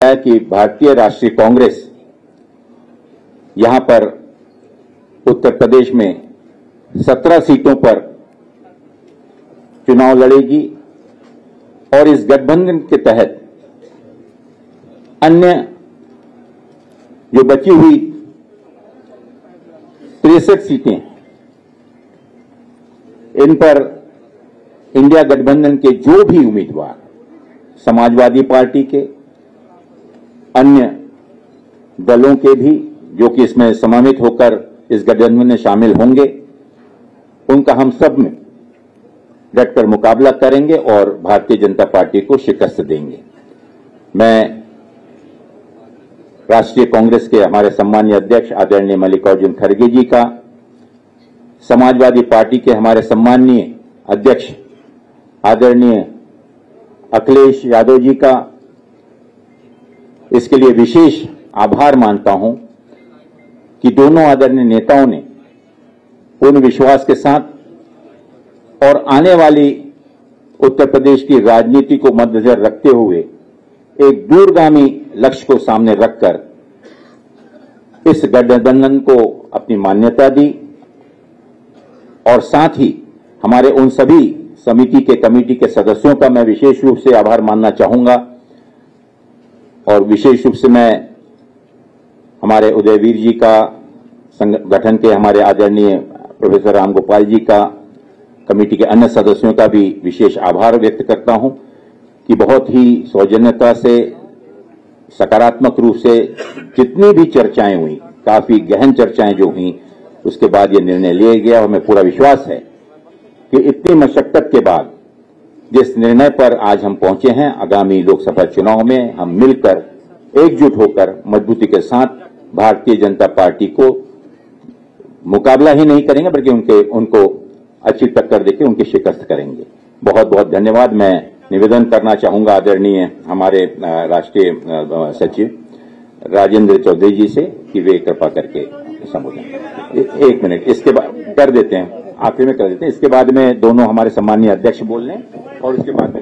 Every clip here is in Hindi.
है कि भारतीय राष्ट्रीय कांग्रेस यहां पर उत्तर प्रदेश में 17 सीटों पर चुनाव लड़ेगी और इस गठबंधन के तहत अन्य जो बची हुई 63 सीटें, इन पर इंडिया गठबंधन के जो भी उम्मीदवार समाजवादी पार्टी के, अन्य दलों के भी जो कि इसमें समावित होकर इस गठबंधन में शामिल होंगे, उनका हम सब में डटकर मुकाबला करेंगे और भारतीय जनता पार्टी को शिकस्त देंगे। मैं राष्ट्रीय कांग्रेस के हमारे सम्मानीय अध्यक्ष आदरणीय मल्लिकार्जुन खड़गे जी का, समाजवादी पार्टी के हमारे सम्मानीय अध्यक्ष आदरणीय अखिलेश यादव जी का इसके लिए विशेष आभार मानता हूं कि दोनों आदरणीय नेताओं ने पूर्ण विश्वास के साथ और आने वाली उत्तर प्रदेश की राजनीति को मद्देनजर रखते हुए एक दूरगामी लक्ष्य को सामने रखकर इस गठबंधन को अपनी मान्यता दी और साथ ही हमारे उन सभी समिति के कमेटी के सदस्यों का मैं विशेष रूप से आभार मानना चाहूंगा और विशेष रूप से मैं हमारे उदयवीर जी का, संगठन के हमारे आदरणीय प्रोफेसर राम गोपाल जी का, कमेटी के अन्य सदस्यों का भी विशेष आभार व्यक्त करता हूं कि बहुत ही सौजन्यता से, सकारात्मक रूप से जितनी भी चर्चाएं हुई, काफी गहन चर्चाएं जो हुई, उसके बाद ये निर्णय लिया गया। हमें पूरा विश्वास है कि इतनी मशक्कत के बाद जिस निर्णय पर आज हम पहुंचे हैं, आगामी लोकसभा चुनाव में हम मिलकर एकजुट होकर मजबूती के साथ भारतीय जनता पार्टी को मुकाबला ही नहीं करेंगे बल्कि उनको अच्छी टक्कर देकर उनकी शिकस्त करेंगे। बहुत बहुत धन्यवाद। मैं निवेदन करना चाहूंगा आदरणीय हमारे राष्ट्रीय सचिव राजेंद्र चौधरी जी से कि वे कृपा करके संबोधन। एक मिनट इसके बाद कर देते हैं, आखिर में कर देते हैं, इसके बाद में दोनों हमारे सम्मानीय अध्यक्ष बोल लें और उसके बाद में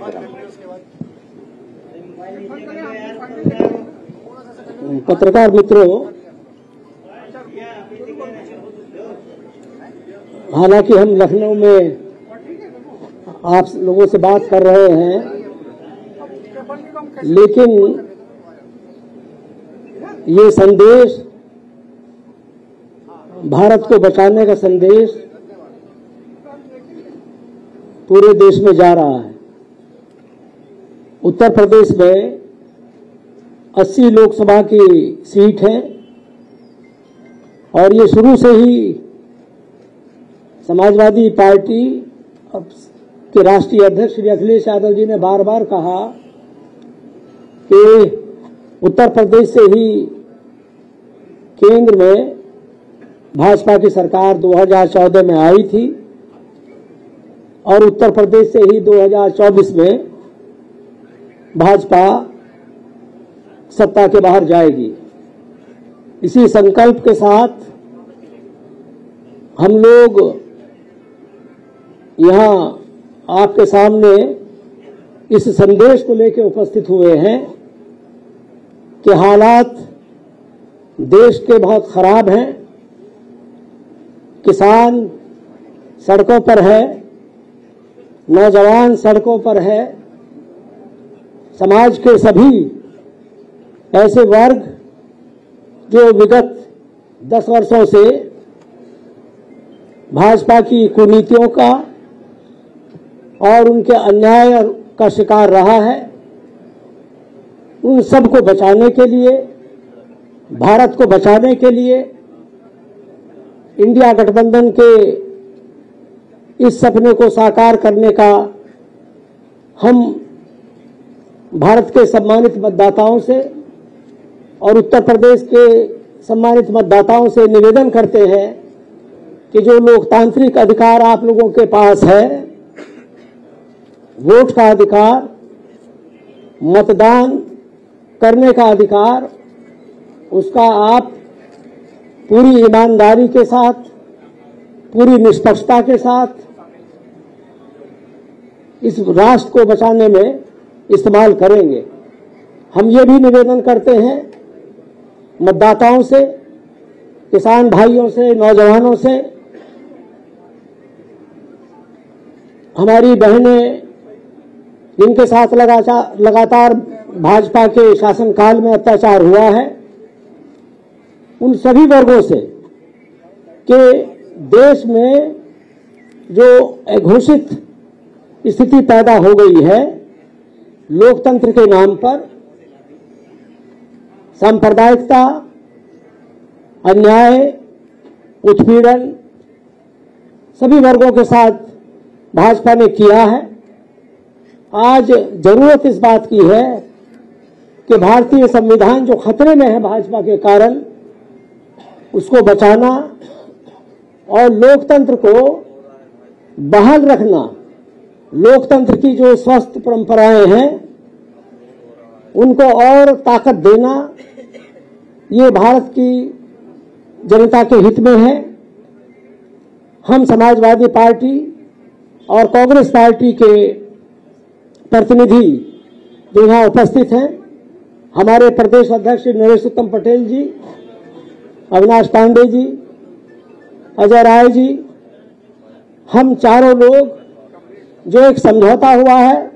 पत्रकार मित्रों, हालांकि हम लखनऊ में आप लोगों से बात कर रहे हैं, लेकिन ये संदेश, भारत को बचाने का संदेश पूरे देश में जा रहा है। उत्तर प्रदेश में 80 लोकसभा की सीट है और ये शुरू से ही समाजवादी पार्टी के राष्ट्रीय अध्यक्ष श्री अखिलेश यादव जी ने बार बार कहा कि उत्तर प्रदेश से ही केंद्र में भाजपा की सरकार 2014 में आई थी और उत्तर प्रदेश से ही 2024 में भाजपा सत्ता के बाहर जाएगी। इसी संकल्प के साथ हम लोग यहाँ आपके सामने इस संदेश को लेकर उपस्थित हुए हैं कि हालात देश के बहुत खराब हैं, किसान सड़कों पर है, नौजवान सड़कों पर है, समाज के सभी ऐसे वर्ग जो विगत 10 वर्षों से भाजपा की कुनीतियों का और उनके अन्याय का शिकार रहा है, उन सब को बचाने के लिए, भारत को बचाने के लिए इंडिया गठबंधन के इस सपने को साकार करने का हम भारत के सम्मानित मतदाताओं से और उत्तर प्रदेश के सम्मानित मतदाताओं से निवेदन करते हैं कि जो लोकतांत्रिक अधिकार आप लोगों के पास है, वोट का अधिकार, मतदान करने का अधिकार, उसका आप पूरी ईमानदारी के साथ, पूरी निष्पक्षता के साथ इस राष्ट्र को बचाने में इस्तेमाल करेंगे। हम ये भी निवेदन करते हैं मतदाताओं से, किसान भाइयों से, नौजवानों से, हमारी बहनें जिनके साथ लगातार भाजपा के शासनकाल में अत्याचार हुआ है, उन सभी वर्गों से कि देश में जो अघोषित स्थिति पैदा हो गई है, लोकतंत्र के नाम पर सांप्रदायिकता, अन्याय, उत्पीड़न सभी वर्गों के साथ भाजपा ने किया है। आज जरूरत इस बात की है कि भारतीय संविधान जो खतरे में है भाजपा के कारण, उसको बचाना और लोकतंत्र को बहाल रखना, लोकतंत्र की जो स्वस्थ परंपराएं हैं उनको और ताकत देना, ये भारत की जनता के हित में है। हम समाजवादी पार्टी और कांग्रेस पार्टी के प्रतिनिधि जो यहाँ उपस्थित हैं, हमारे प्रदेश अध्यक्ष नरेश उत्तम पटेल जी, अविनाश पांडे जी, अजय राय जी, हम चारों लोग जो एक समझौता हुआ है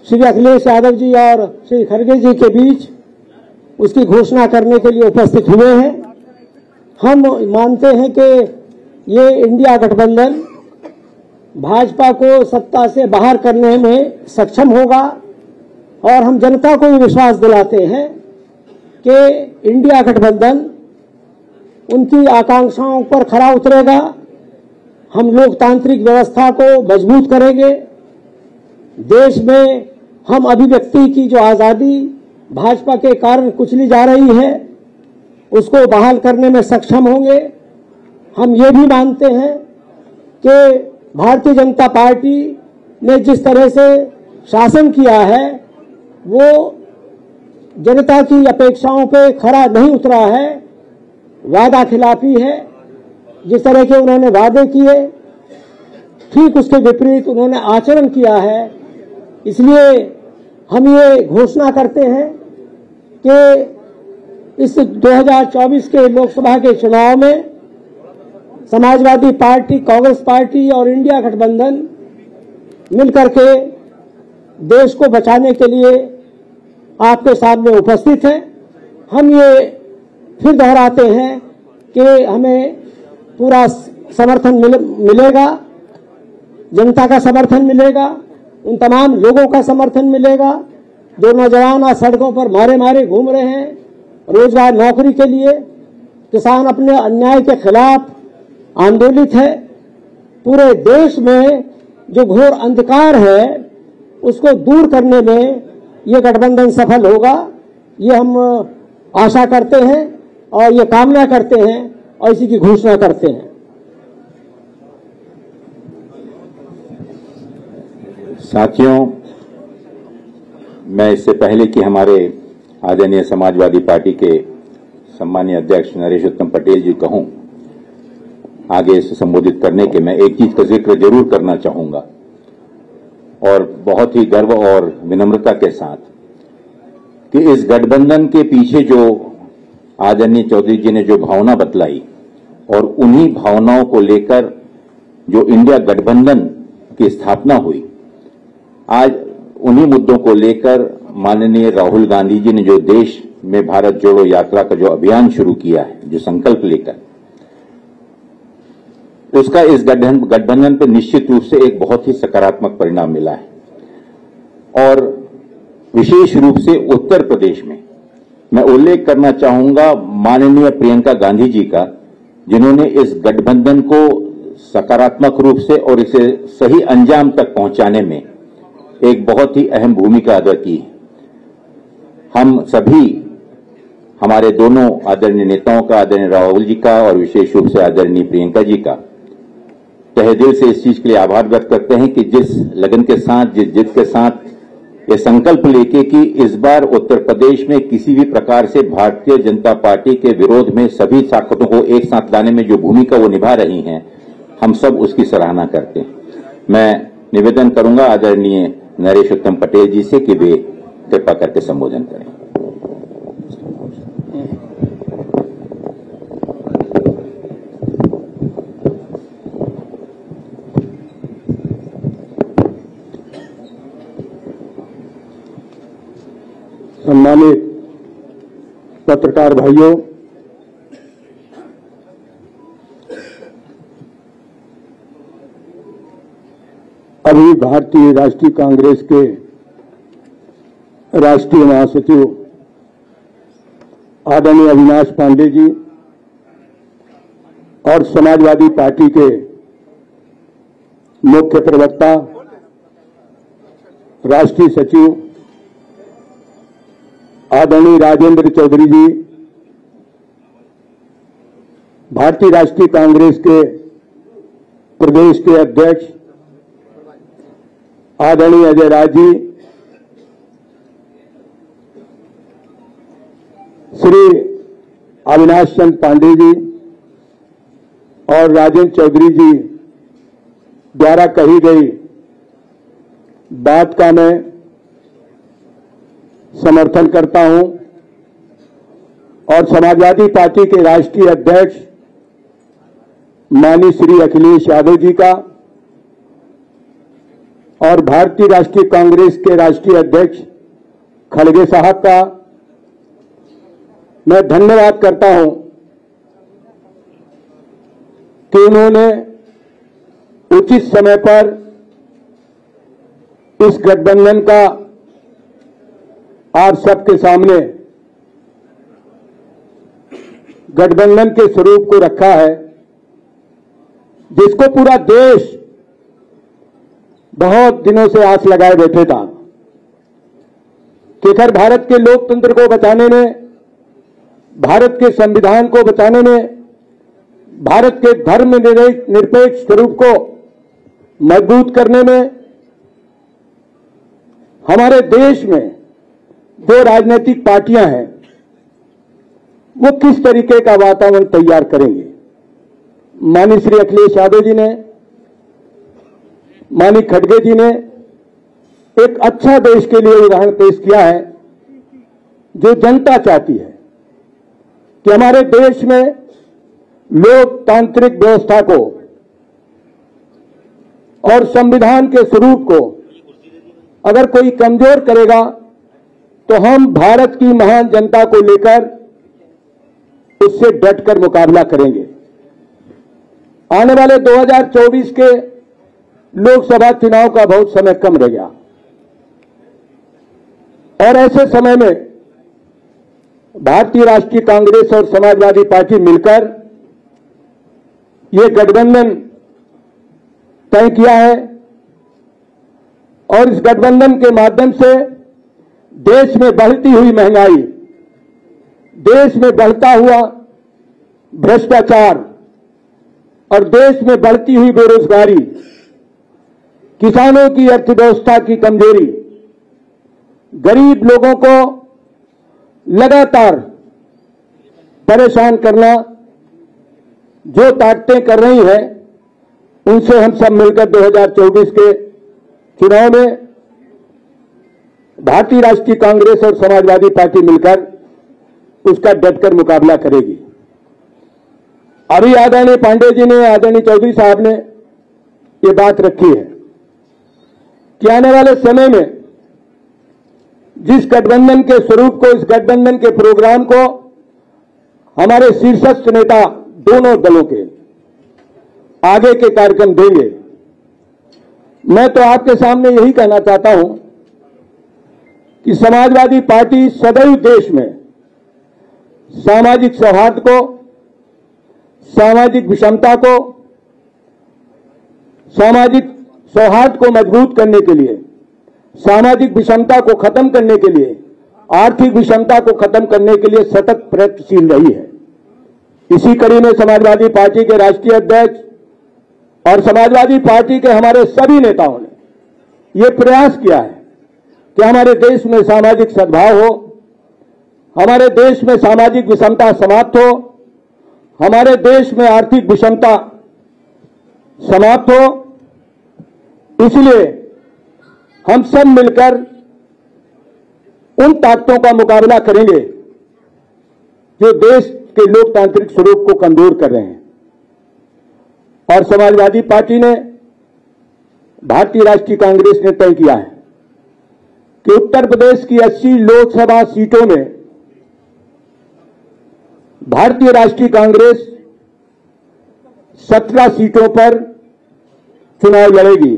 श्री अखिलेश यादव जी और श्री खड़गे जी के बीच, उसकी घोषणा करने के लिए उपस्थित हुए हैं। हम मानते हैं कि ये इंडिया गठबंधन भाजपा को सत्ता से बाहर करने में सक्षम होगा और हम जनता को ये विश्वास दिलाते हैं कि इंडिया गठबंधन उनकी आकांक्षाओं पर खरा उतरेगा। हम लोकतांत्रिक व्यवस्था को मजबूत करेंगे। देश में हम अभिव्यक्ति की जो आजादी भाजपा के कारण कुचली जा रही है, उसको बहाल करने में सक्षम होंगे। हम ये भी मानते हैं कि भारतीय जनता पार्टी ने जिस तरह से शासन किया है वो जनता की अपेक्षाओं पे खरा नहीं उतरा है, वादा खिलाफी है। जिस तरह के उन्होंने वादे किए, ठीक उसके विपरीत उन्होंने आचरण किया है। इसलिए हम ये घोषणा करते हैं कि इस 2024 के लोकसभा के चुनाव में समाजवादी पार्टी, कांग्रेस पार्टी और इंडिया गठबंधन मिलकर के देश को बचाने के लिए आपके सामने उपस्थित हैं। हम ये फिर दोहराते हैं कि हमें पूरा समर्थन मिलेगा, जनता का समर्थन मिलेगा, उन तमाम लोगों का समर्थन मिलेगा जो नौजवान आज सड़कों पर मारे मारे घूम रहे हैं रोजगार नौकरी के लिए। किसान अपने अन्याय के खिलाफ आंदोलित है। पूरे देश में जो घोर अंधकार है उसको दूर करने में ये गठबंधन सफल होगा, ये हम आशा करते हैं और ये कामना करते हैं और इसी की घोषणा करते हैं। साथियों, मैं इससे पहले कि हमारे आदरणीय समाजवादी पार्टी के सम्मानीय अध्यक्ष नरेश उत्तम पटेल जी कहूं आगे इसे संबोधित करने के, मैं एक चीज का जिक्र जरूर करना चाहूंगा और बहुत ही गर्व और विनम्रता के साथ कि इस गठबंधन के पीछे जो आदरणीय चौधरी जी ने जो भावना बतलाई और उन्हीं भावनाओं को लेकर जो इंडिया गठबंधन की स्थापना हुई, आज उन्हीं मुद्दों को लेकर माननीय राहुल गांधी जी ने जो देश में भारत जोड़ो यात्रा का जो अभियान शुरू किया है, जो संकल्प लेकर, उसका इस गठबंधन पर निश्चित रूप से एक बहुत ही सकारात्मक परिणाम मिला है। और विशेष रूप से उत्तर प्रदेश में मैं उल्लेख करना चाहूंगा माननीय प्रियंका गांधी जी का, जिन्होंने इस गठबंधन को सकारात्मक रूप से और इसे सही अंजाम तक पहुंचाने में एक बहुत ही अहम भूमिका अदा की। हम सभी, हमारे दोनों आदरणीय नेताओं का, आदरणीय राहुल जी का और विशेष रूप से आदरणीय प्रियंका जी का तहे दिल से इस चीज के लिए आभार व्यक्त करते हैं कि जिस लगन के साथ, जिस जिद के साथ ये संकल्प लेके कि इस बार उत्तर प्रदेश में किसी भी प्रकार से भारतीय जनता पार्टी के विरोध में सभी ताकतों को एक साथ लाने में जो भूमिका वो निभा रही हैं, हम सब उसकी सराहना करते हैं। मैं निवेदन करूंगा आदरणीय नरेश उत्तम पटेल जी से कि वे कृपा करके संबोधन करें। सम्मानित पत्रकार भाइयों, अभी भारतीय राष्ट्रीय कांग्रेस के राष्ट्रीय महासचिव आदरणीय अविनाश पांडे जी और समाजवादी पार्टी के मुख्य प्रवक्ता राष्ट्रीय सचिव आदरणीय राजेंद्र चौधरी जी, भारतीय राष्ट्रीय कांग्रेस के प्रदेश के अध्यक्ष आदरणीय अजय राज जी, श्री अविनाश चंद पांडे जी और राजेंद्र चौधरी जी द्वारा कही गई बात का मैं समर्थन करता हूं और समाजवादी पार्टी के राष्ट्रीय अध्यक्ष माननीय श्री अखिलेश यादव जी का और भारतीय राष्ट्रीय कांग्रेस के राष्ट्रीय अध्यक्ष खड़गे साहब का मैं धन्यवाद करता हूं कि उन्होंने उचित समय पर इस गठबंधन का आप सबके सामने गठबंधन के स्वरूप को रखा है, जिसको पूरा देश बहुत दिनों से आस लगाए बैठे था कि अगर भारत के लोकतंत्र को बचाने में, भारत के संविधान को बचाने में, भारत के धर्म निरपेक्ष स्वरूप को मजबूत करने में हमारे देश में जो राजनीतिक पार्टियां हैं वो किस तरीके का वातावरण तैयार करेंगे। माननीय श्री अखिलेश यादव जी ने, माननीय खड़गे जी ने एक अच्छा देश के लिए उदाहरण पेश किया है, जो जनता चाहती है कि हमारे देश में लोकतांत्रिक व्यवस्था को और संविधान के स्वरूप को अगर कोई कमजोर करेगा तो हम भारत की महान जनता को लेकर उससे डटकर मुकाबला करेंगे। आने वाले 2024 के लोकसभा चुनाव का बहुत समय कम रह गया और ऐसे समय में भारतीय राष्ट्रीय कांग्रेस और समाजवादी पार्टी मिलकर ये गठबंधन तय किया है और इस गठबंधन के माध्यम से देश में बढ़ती हुई महंगाई, देश में बढ़ता हुआ भ्रष्टाचार और देश में बढ़ती हुई बेरोजगारी, किसानों की अर्थव्यवस्था की कमजोरी, गरीब लोगों को लगातार परेशान करना, जो ताकतें कर रही हैं उनसे हम सब मिलकर 2024 के चुनाव में भारतीय राष्ट्रीय कांग्रेस और समाजवादी पार्टी मिलकर उसका डटकर मुकाबला करेगी। अभी आदरणीय पांडे जी ने, आदरणीय चौधरी साहब ने ये बात रखी है कि आने वाले समय में जिस गठबंधन के स्वरूप को, इस गठबंधन के प्रोग्राम को हमारे शीर्षस्थ नेता दोनों दलों के आगे के कार्यक्रम देंगे, मैं तो आपके सामने यही कहना चाहता हूं कि समाजवादी पार्टी सदैव देश में सामाजिक सौहार्द को, सामाजिक विषमता को, सामाजिक सौहार्द को मजबूत करने के लिए, सामाजिक विषमता को खत्म करने के लिए, आर्थिक विषमता को खत्म करने के लिए सतत प्रयत्नशील रही है। इसी कड़ी में समाजवादी पार्टी के राष्ट्रीय अध्यक्ष और समाजवादी पार्टी के हमारे सभी नेताओं ने यह प्रयास किया है कि हमारे देश में सामाजिक सद्भाव हो, हमारे देश में सामाजिक विषमता समाप्त हो, हमारे देश में आर्थिक विषमता समाप्त हो। इसलिए हम सब मिलकर उन ताकतों का मुकाबला करेंगे जो देश के लोकतांत्रिक स्वरूप को कमजोर कर रहे हैं। और समाजवादी पार्टी ने, भारतीय राष्ट्रीय कांग्रेस ने तय किया है कि उत्तर प्रदेश की 80 लोकसभा सीटों में भारतीय राष्ट्रीय कांग्रेस 17 सीटों पर चुनाव लड़ेगी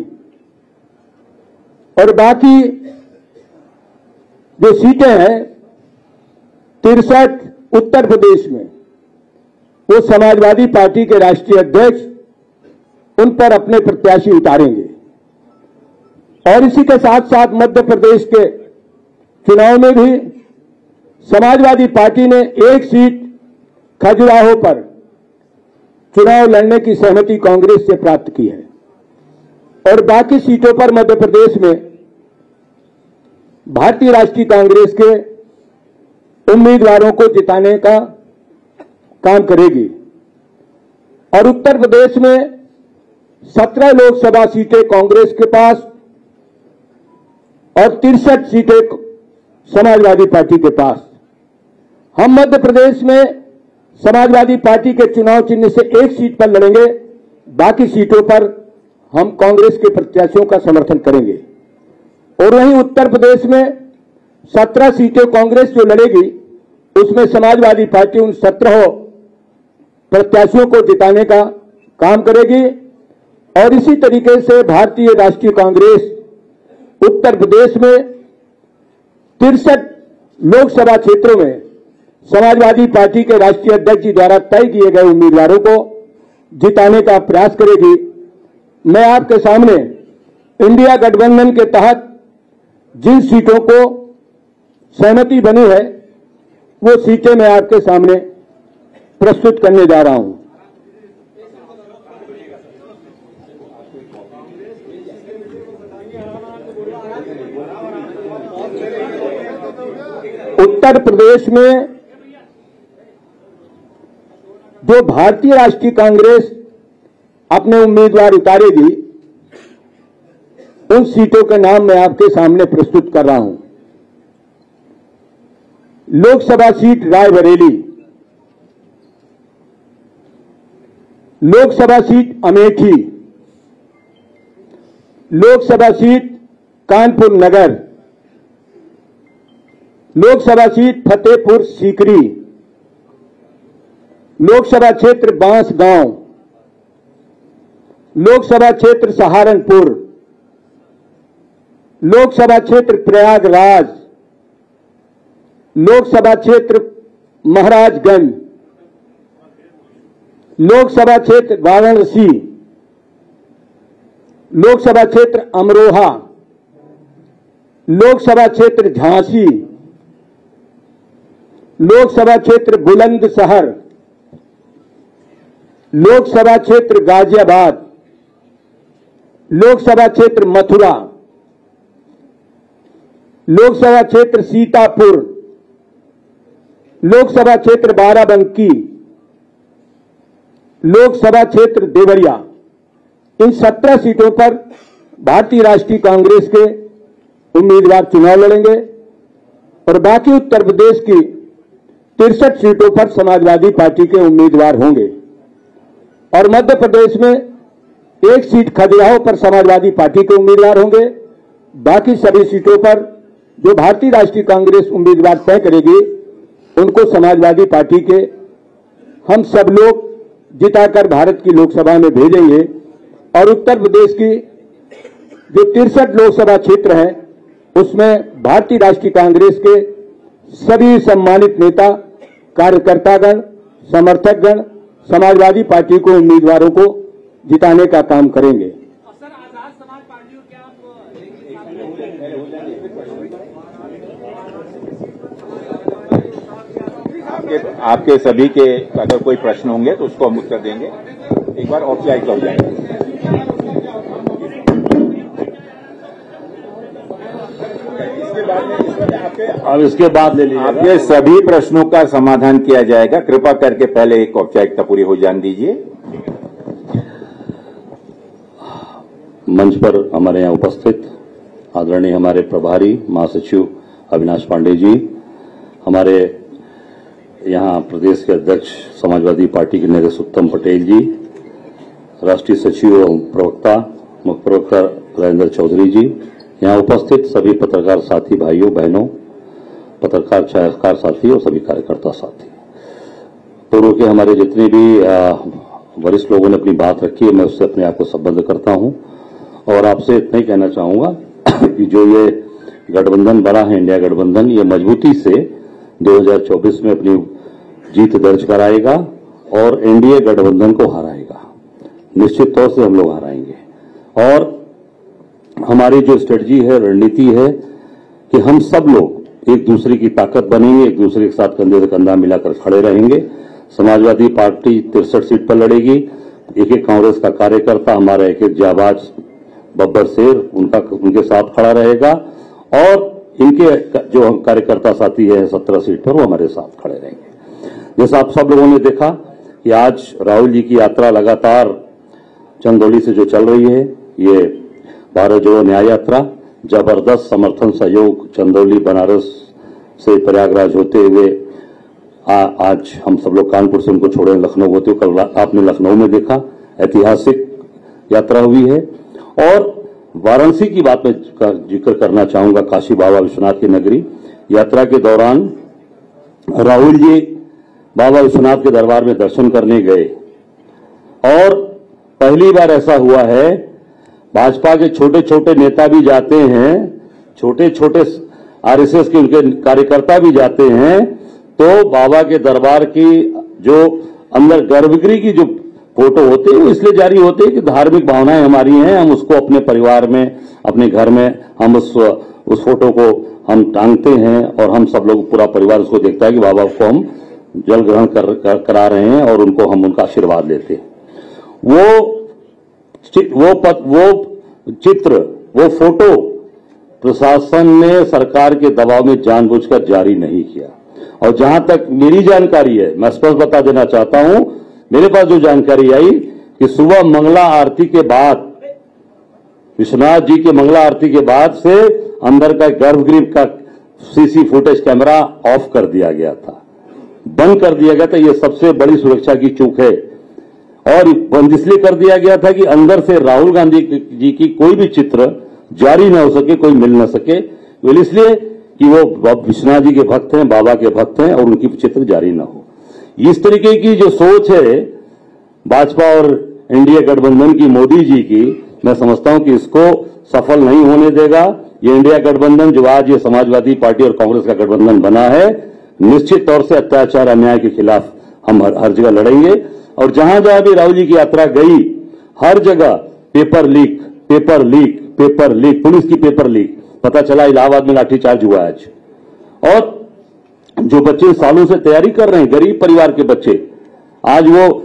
और बाकी जो सीटें हैं 63 उत्तर प्रदेश में, वो समाजवादी पार्टी के राष्ट्रीय अध्यक्ष उन पर अपने प्रत्याशी उतारेंगे। और इसी के साथ साथ मध्य प्रदेश के चुनाव में भी समाजवादी पार्टी ने एक सीट खजुराहो पर चुनाव लड़ने की सहमति कांग्रेस से प्राप्त की है और बाकी सीटों पर मध्य प्रदेश में भारतीय राष्ट्रीय कांग्रेस के उम्मीदवारों को जिताने का काम करेगी। और उत्तर प्रदेश में 17 लोकसभा सीटें कांग्रेस के पास और 63 सीटें समाजवादी पार्टी के पास। हम मध्य प्रदेश में समाजवादी पार्टी के चुनाव चिन्ह से एक सीट पर लड़ेंगे, बाकी सीटों पर हम कांग्रेस के प्रत्याशियों का समर्थन करेंगे। और वहीं उत्तर प्रदेश में 17 सीटें कांग्रेस जो लड़ेगी, उसमें समाजवादी पार्टी उन 17 प्रत्याशियों को जिताने का काम करेगी। और इसी तरीके से भारतीय राष्ट्रीय कांग्रेस उत्तर प्रदेश में 63 लोकसभा क्षेत्रों में समाजवादी पार्टी के राष्ट्रीय अध्यक्ष जी द्वारा तय किए गए उम्मीदवारों को जिताने का प्रयास करेगी। मैं आपके सामने इंडिया गठबंधन के तहत जिन सीटों को सहमति बनी है, वो सीटें मैं आपके सामने प्रस्तुत करने जा रहा हूं। उत्तर प्रदेश में जो भारतीय राष्ट्रीय कांग्रेस अपने उम्मीदवार उतारेगी, उन सीटों के नाम मैं आपके सामने प्रस्तुत कर रहा हूं। Lok Sabha seat Raebareli, Lok Sabha seat Amethi, Lok Sabha seat Kanpur Nagar, Lok Sabha seat Fatehpur Sikri, Lok Sabha क्षेत्र बांसगांव, लोकसभा क्षेत्र सहारनपुर, लोकसभा क्षेत्र प्रयागराज, लोकसभा क्षेत्र महाराजगंज, लोकसभा क्षेत्र वाराणसी, लोकसभा क्षेत्र अमरोहा, लोकसभा क्षेत्र झांसी, लोकसभा क्षेत्र बुलंदशहर, लोकसभा क्षेत्र गाजियाबाद, लोकसभा क्षेत्र मथुरा, लोकसभा क्षेत्र सीतापुर, लोकसभा क्षेत्र बाराबंकी, लोकसभा क्षेत्र देवरिया। इन 17 सीटों पर भारतीय राष्ट्रीय कांग्रेस के उम्मीदवार चुनाव लड़ेंगे और बाकी उत्तर प्रदेश की 63 सीटों पर समाजवादी पार्टी के उम्मीदवार होंगे। और मध्य प्रदेश में एक सीट खजुराहो पर समाजवादी पार्टी के उम्मीदवार होंगे। बाकी सभी सीटों पर जो भारतीय राष्ट्रीय कांग्रेस उम्मीदवार तय करेगी, उनको समाजवादी पार्टी के हम सब लोग जिताकर भारत की लोकसभा में भेजेंगे। और उत्तर प्रदेश की जो 63 लोकसभा क्षेत्र है, उसमें भारतीय राष्ट्रीय कांग्रेस के सभी सम्मानित नेता, कार्यकर्तागण, समर्थकगण समाजवादी पार्टी को उम्मीदवारों को जिताने का काम करेंगे। सर, आजाद समाज पार्टी क्या आपके सभी के अगर कोई प्रश्न होंगे तो उसको हम उत्तर देंगे। एक बार औपचारिक हो जाएंगे। अब इसके बाद ले लीजिए। आपके सभी प्रश्नों का समाधान किया जाएगा। कृपा करके पहले एक औपचारिकता पूरी हो जाने दीजिए। मंच पर हमारे यहाँ उपस्थित आदरणीय हमारे प्रभारी महासचिव अविनाश पांडे जी, हमारे यहाँ प्रदेश के अध्यक्ष समाजवादी पार्टी के नरेश उत्तम पटेल जी, राष्ट्रीय सचिव एवं प्रवक्ता मुख्य प्रवक्ता राजेंद्र चौधरी जी, यहाँ उपस्थित सभी पत्रकार साथी भाइयों बहनों, पत्रकार छायाकार साथी और सभी कार्यकर्ता साथी, पूर्व के हमारे जितने भी वरिष्ठ लोगों ने अपनी बात रखी है, मैं उससे अपने आप को संबद्ध करता हूं और आपसे इतना ही कहना चाहूंगा कि जो ये गठबंधन बना है, इंडिया गठबंधन, ये मजबूती से 2024 में अपनी जीत दर्ज कराएगा और एनडीए गठबंधन को हराएगा। निश्चित तौर से हम लोग हराएंगे और हमारी जो स्ट्रेटजी है, रणनीति है कि हम सब लोग एक दूसरे की ताकत बनेंगे, एक दूसरे के साथ कंधे से कंधा मिलाकर खड़े रहेंगे। समाजवादी पार्टी 63 सीट पर लड़ेगी, एक एक कांग्रेस का कार्यकर्ता, हमारा एक एक जाबाज बब्बर शेर उनके साथ खड़ा रहेगा और इनके जो कार्यकर्ता साथी है 17 सीट पर, वो हमारे साथ खड़े रहेंगे। जैसा आप सब लोगों ने देखा कि आज राहुल जी की यात्रा लगातार चंदौली से जो चल रही है, ये भारत जोड़ो न्याय यात्रा, जबरदस्त समर्थन सहयोग चंदौली बनारस से प्रयागराज होते हुए आज हम सब लोग कानपुर से उनको छोड़े लखनऊ होते हुए, कल आपने लखनऊ में देखा, ऐतिहासिक यात्रा हुई है। और वाराणसी की बात में जिक्र करना चाहूंगा, काशी बाबा विश्वनाथ की नगरी। यात्रा के दौरान राहुल जी बाबा विश्वनाथ के दरबार में दर्शन करने गए और पहली बार ऐसा हुआ है, भाजपा के छोटे छोटे नेता भी जाते हैं, छोटे छोटे आरएसएस के उनके कार्यकर्ता भी जाते हैं, तो बाबा के दरबार की जो अंदर गर्भगृह की जो फोटो होते हैं वो इसलिए जारी होते हैं कि धार्मिक भावनाएं हमारी हैं, हम उसको अपने परिवार में, अपने घर में हम उस फोटो को हम टांगते हैं और हम सब लोग, पूरा परिवार उसको देखता है कि बाबा को हम जल ग्रहण करा रहे हैं और उनको हम उनका आशीर्वाद लेते हैं। वो चित्र, वो फोटो प्रशासन ने सरकार के दबाव में जानबूझकर जारी नहीं किया। और जहां तक मेरी जानकारी है, मैं स्पष्ट बता देना चाहता हूं, मेरे पास जो जानकारी आई कि सुबह मंगला आरती के बाद, विश्वनाथ जी के मंगला आरती के बाद से अंदर का गर्भगृह का सीसी फुटेज कैमरा ऑफ कर दिया गया था, बंद कर दिया गया था। यह सबसे बड़ी सुरक्षा की चूक है और बंद इसलिए कर दिया गया था कि अंदर से राहुल गांधी जी की कोई भी चित्र जारी न हो सके, कोई मिल न सके, इसलिए कि वो विश्वनाथ जी के भक्त हैं, बाबा के भक्त हैं और उनकी चित्र जारी न हो। इस तरीके की जो सोच है भाजपा और एनडीए गठबंधन की, मोदी जी की, मैं समझता हूं कि इसको सफल नहीं होने देगा। ये इंडिया गठबंधन जो आज ये समाजवादी पार्टी और कांग्रेस का गठबंधन बना है, निश्चित तौर से अत्याचार अन्याय के खिलाफ हम हर जगह लड़ेंगे। और जहां जहां भी राहुल जी की यात्रा गई, हर जगह paper leak, paper leak, paper leak, police की पेपर लीक। पता चला इलाहाबाद में लाठीचार्ज हुआ आज। और जो बच्चे सालों से तैयारी कर रहे हैं, गरीब परिवार के बच्चे, आज वो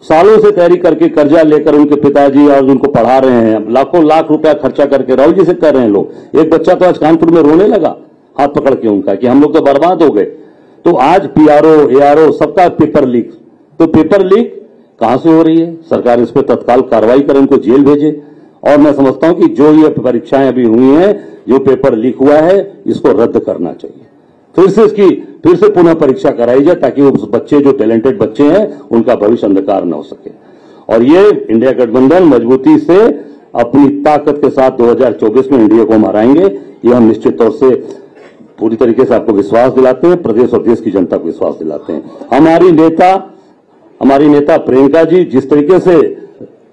सालों से तैयारी करके कर्जा लेकर उनके पिताजी और उनको पढ़ा रहे हैं, लाखों लाख रुपया खर्चा करके राहुल जी से कर रहे हैं लोग। एक बच्चा तो आज कानपुर में रोने लगा हाथ पकड़ के उनका कि हम लोग तो बर्बाद हो गए। तो आज पीआरओ, एआरओ सबका पेपर लीक। तो पेपर लीक कहां से हो रही है? सरकार इस पर तत्काल कार्रवाई करे, उनको जेल भेजे। और मैं समझता हूं कि जो ये परीक्षाएं अभी हुई हैं, जो पेपर लीक हुआ है, इसको रद्द करना चाहिए। फिर से पुनः परीक्षा कराई जाए ताकि वो बच्चे, जो टैलेंटेड बच्चे हैं, उनका भविष्य अंधकार न हो सके। और ये इंडिया गठबंधन मजबूती से अपनी ताकत के साथ 2024 में इंडिया को हम हराएंगे, ये हम निश्चित तौर से पूरी तरीके से आपको विश्वास दिलाते हैं, प्रदेश और देश की जनता को विश्वास दिलाते हैं। हमारी नेता प्रियंका जी जिस तरीके से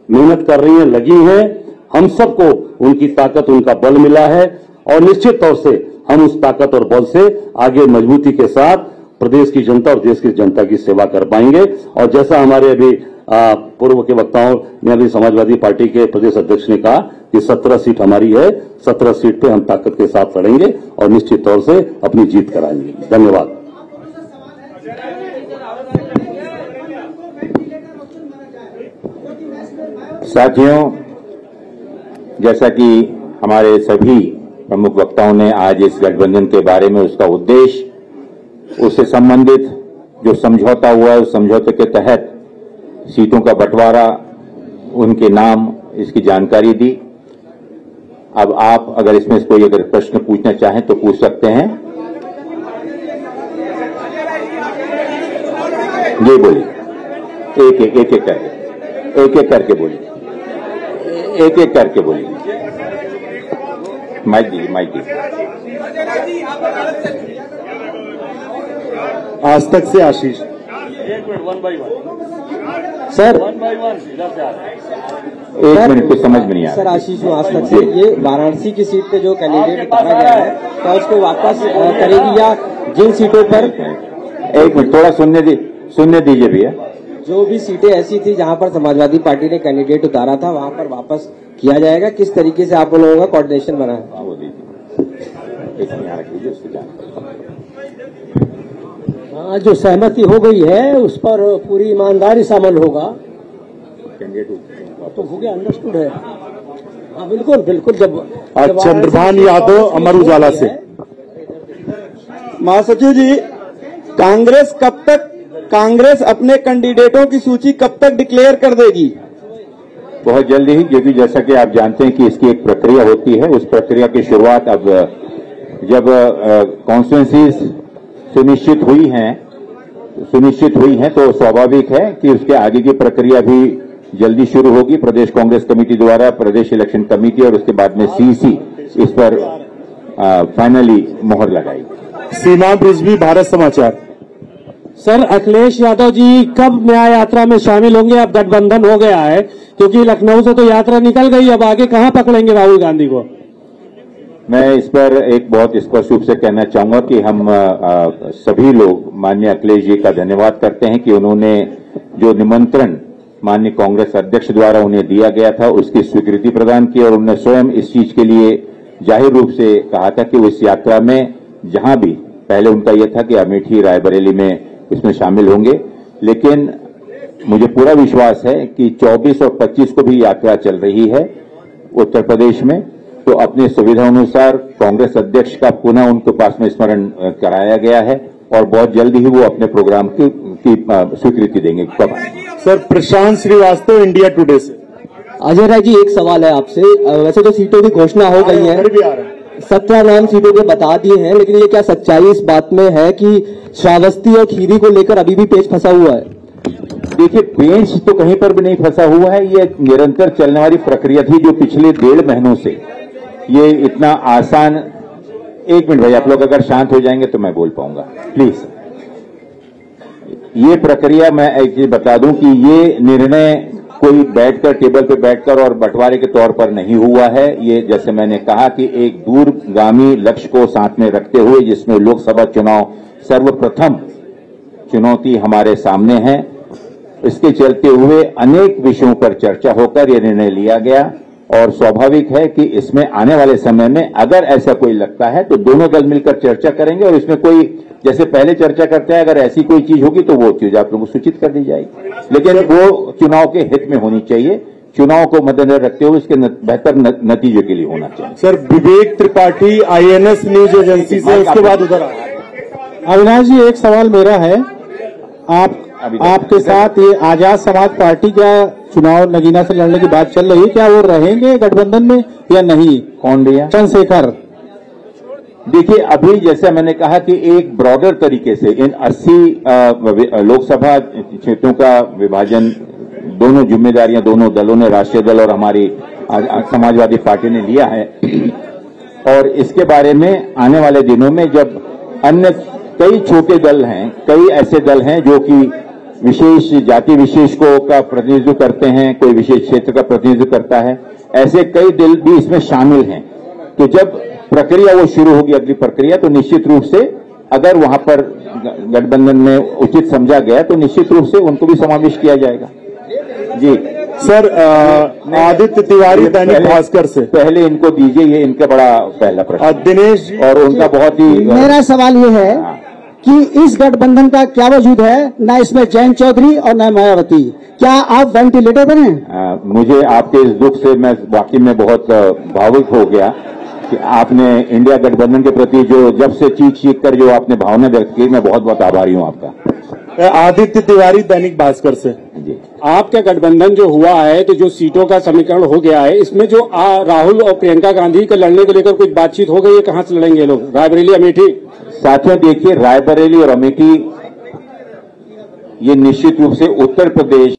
मेहनत कर रही हैं, लगी हैं, हम सबको उनकी ताकत, उनका बल मिला है और निश्चित तौर से हम उस ताकत और बल से आगे मजबूती के साथ प्रदेश की जनता और देश की जनता की सेवा कर पाएंगे। और जैसा हमारे अभी पूर्व के वक्ताओं ने, अभी समाजवादी पार्टी के प्रदेश अध्यक्ष ने कहा कि 17 सीट हमारी है, 17 सीट पे हम ताकत के साथ लड़ेंगे और निश्चित तौर से अपनी जीत कराएंगे। धन्यवाद। साथियों, जैसा कि हमारे सभी प्रमुख वक्ताओं ने आज इस गठबंधन के बारे में, उसका उद्देश्य, उससे संबंधित जो समझौता हुआ है, उस समझौते के तहत सीटों का बंटवारा, उनके नाम, इसकी जानकारी दी। अब आप अगर इसमें कोई अगर प्रश्न पूछना चाहें तो पूछ सकते हैं। जी बोलिए, एक एक करके बोलिए, एक एक करके बोलिए। माइक दीजिए, माइक दीजिए। आज तक से आशीष। एक minute, one by one sir, one by one इधर से आ रहे हैं। एक मिनट को समझ में नहीं आ सर रहा। आशीष आज तक से ये वाराणसी की सीट पे जो कैंडिडेट उतारा गया है क्या उसको वापस करेगी या जिन सीटों पर एक मिनट थोड़ा सुनने दीजिए भैया। जो भी सीटें ऐसी थी जहां पर समाजवादी पार्टी ने कैंडिडेट उतारा था वहां पर वापस किया जाएगा, किस तरीके से आप लोगों का कोऑर्डिनेशन बना है? वो दीजिए, एक यहाँ रख लीजिए, उसको जानकारी। हाँ, जो सहमति हो गई है उस पर पूरी ईमानदारी से अमल होगा। तो हो गया, अंडरस्टूड है। हाँ बिल्कुल बिल्कुल। जब चंद्रभान यादव अमर उजाला से। महासचिव जी, कांग्रेस अपने कैंडिडेटों की सूची कब तक डिक्लेयर कर देगी? बहुत जल्दी ही, क्योंकि जैसा कि आप जानते हैं कि इसकी एक प्रक्रिया होती है। उस प्रक्रिया की शुरुआत अब जब कॉन्स्टिट्यूंसीज सुनिश्चित हुई हैं तो स्वाभाविक है कि उसके आगे की प्रक्रिया भी जल्दी शुरू होगी। प्रदेश कांग्रेस कमेटी द्वारा प्रदेश इलेक्शन कमेटी और उसके बाद में सीसी इस पर फाइनली मोहर लगाएगी। सीमांत रिजवी, भारत समाचार। सर, अखिलेश यादव जी कब न्याय यात्रा में शामिल होंगे? अब गठबंधन हो गया है, क्योंकि लखनऊ से तो यात्रा निकल गई, अब आगे कहां पकड़ेंगे राहुल गांधी को? मैं इस पर एक बहुत स्पष्ट रूप से कहना चाहूंगा कि हम सभी लोग माननीय अखिलेश जी का धन्यवाद करते हैं कि उन्होंने जो निमंत्रण माननीय कांग्रेस अध्यक्ष द्वारा उन्हें दिया गया था उसकी स्वीकृति प्रदान की और उन्होंने स्वयं इस चीज के लिए जाहिर रूप से कहा था कि इस यात्रा में जहां भी, पहले उनका यह था कि अमेठी रायबरेली में इसमें शामिल होंगे, लेकिन मुझे पूरा विश्वास है कि 24 और 25 को भी यात्रा चल रही है उत्तर प्रदेश में, तो अपने सुविधा अनुसार कांग्रेस अध्यक्ष का पुनः उनके पास में स्मरण कराया गया है और बहुत जल्दी ही वो अपने प्रोग्राम की स्वीकृति देंगे। सर, प्रशांत श्रीवास्तव, इंडिया टुडे से। अजय राय जी, एक सवाल है आपसे। वैसे तो सीटों की घोषणा हो गई है, 17 नाम सीटों के बता दिए हैं, लेकिन ये क्या सच्चाई इस बात में है कि श्रावस्ती और खीरी को लेकर अभी भी पेच फंसा हुआ है? देखिए, पेच तो कहीं पर भी नहीं फंसा हुआ है। ये निरंतर चलने वाली प्रक्रिया थी जो पिछले 1.5 महीनों से, ये इतना आसान। एक मिनट भाई, आप लोग अगर शांत हो जाएंगे तो मैं बोल पाऊंगा, प्लीज। ये प्रक्रिया, मैं एक चीज बता दूं कि ये निर्णय कोई बैठकर, टेबल पे बैठकर और बंटवारे के तौर पर नहीं हुआ है। ये जैसे मैंने कहा कि एक दूरगामी लक्ष्य को साथ में रखते हुए, जिसमें लोकसभा चुनाव सर्वप्रथम चुनौती हमारे सामने है, इसके चलते हुए अनेक विषयों पर चर्चा होकर यह निर्णय लिया गया और स्वाभाविक है कि इसमें आने वाले समय में अगर ऐसा कोई लगता है तो दोनों दल मिलकर चर्चा करेंगे और इसमें कोई, जैसे पहले चर्चा करते हैं, अगर ऐसी कोई चीज होगी तो वो चीज आप लोगों को सूचित कर दी जाएगी, लेकिन वो चुनाव के हित में होनी चाहिए, चुनाव को मद्देनजर रखते हुए इसके बेहतर नतीजे के लिए होना चाहिए। सर, विवेक त्रिपाठी, INS न्यूज एजेंसी से, उसके बाद उधर। अविनाश जी, एक सवाल मेरा है, आपके साथ ये आजाद समाज पार्टी का चुनाव नगीना से लड़ने की बात चल रही है, क्या वो रहेंगे गठबंधन में या नहीं? कौन भैया? चंद्रशेखर। देखिए, अभी जैसा मैंने कहा कि एक ब्रॉडर तरीके से इन 80 लोकसभा क्षेत्रों का विभाजन, दोनों जिम्मेदारियां दोनों दलों ने, राष्ट्रीय दल और हमारी समाजवादी पार्टी ने लिया है और इसके बारे में आने वाले दिनों में जब अन्य कई छोटे दल हैं, कई ऐसे दल हैं जो कि विशेष जाति विशेष को का प्रतिनिधित्व करते हैं, कोई विशेष क्षेत्र का प्रतिनिधित्व करता है, ऐसे कई दल भी इसमें शामिल हैं। तो जब प्रक्रिया वो शुरू होगी, अगली प्रक्रिया, तो निश्चित रूप से अगर वहां पर गठबंधन में उचित समझा गया तो निश्चित रूप से उनको भी समावेश किया जाएगा। जी सर, आदित्य तिवारी, दैनिक भास्कर से। पहले इनको दीजिए, ये इनका बड़ा पहला प्रश्न। दिनेश, और उनका बहुत ही, मेरा सवाल ये है कि इस गठबंधन का क्या वजूद है? न इसमें जयंत चौधरी और न मायावती, क्या आप वेंटिलेटर पर हैं? मुझे आपके इस दुख से मैं वाकई में बहुत भावुक हो गया कि आपने इंडिया गठबंधन के प्रति जो जब से चीख कर जो आपने भावना व्यक्त की, मैं बहुत बहुत आभारी हूं आपका। आदित्य तिवारी, दैनिक भास्कर से। जी, आपका गठबंधन जो हुआ है, तो जो सीटों का समीकरण हो गया है, इसमें जो राहुल और प्रियंका गांधी के लड़ने को लेकर कुछ बातचीत हो गई है? कहां से लड़ेंगे लोग? रायबरेली, अमेठी? साथियों देखिए, रायबरेली और अमेठी ये निश्चित रूप से उत्तर प्रदेश